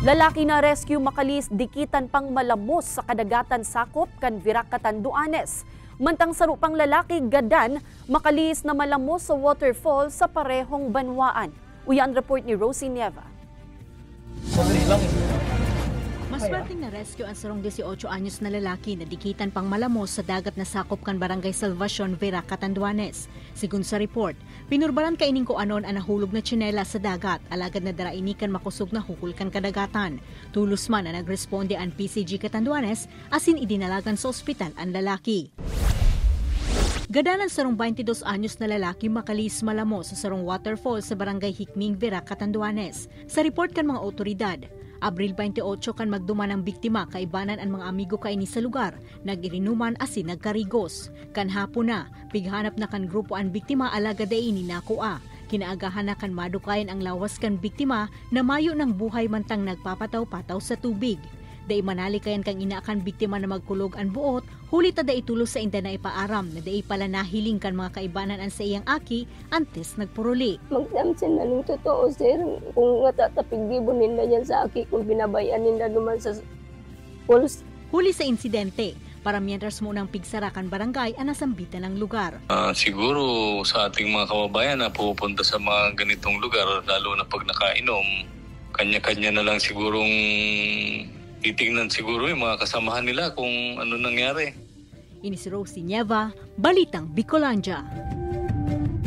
Lalaki na rescue makalis dikitan pang malamos sa kadagatan sakop kan Virac, Catanduanes. Mantang sarupang lalaki gadan makalis na malamos sa waterfall sa parehong banwaan. Uyan report ni Rosie Nieva. Maswerteng na rescue ang sarong 18 anyos na lalaki na dikitan pang malamos sa dagat na sakop kan Barangay Salvacion, Virac, Catanduanes. Sigun sa report, pinurbaran kaining ko anon ang nahulog na tsinela sa dagat, alagad na darainikan makusog na hukul kan kadagatan. Tulos man na nagresponde ang PCG Catanduanes, asin idinalagan sa ospital ang lalaki. Gadanan sarong 22 anyos na lalaki makalis malamos sa sarong waterfall sa Barangay Hikming, Virac, Catanduanes. Sa report kan mga otoridad, Abril 28 kan magduman ang biktima kaibanan ang mga amigo kaini sa lugar, nag-irinuman asin nagkarigos. Kan hapon na, pighanap na kan grupo ang biktima alaga daini nakua. Kinaagahan na kan madukayan ang lawas kan biktima na mayo ng buhay mantang nagpapataw-pataw sa tubig. Dai manali kayan kang inaakan biktima na magkulog ang buot, huli ta dai tulos sa inda na ipaaram na dai pala nahiling kan mga kaibanan an sa iyang aki antes nagpuruli. Magdamsin na ng totoo, sir. Kung natatapigdibon nila yan sa aki, kung binabayan nila naman sa pools. Huli sa insidente, para mientras mo ng pigsarakan barangay ang nasambitan ng lugar. Siguro sa ating mga kababayan na pupunta sa mga ganitong lugar, lalo na pag nakainom, kanya-kanya na lang sigurong titingnan siguro yung mga kasamahan nila kung ano nangyari. Ini si Rosie Nieva, Balitang Bicolandia.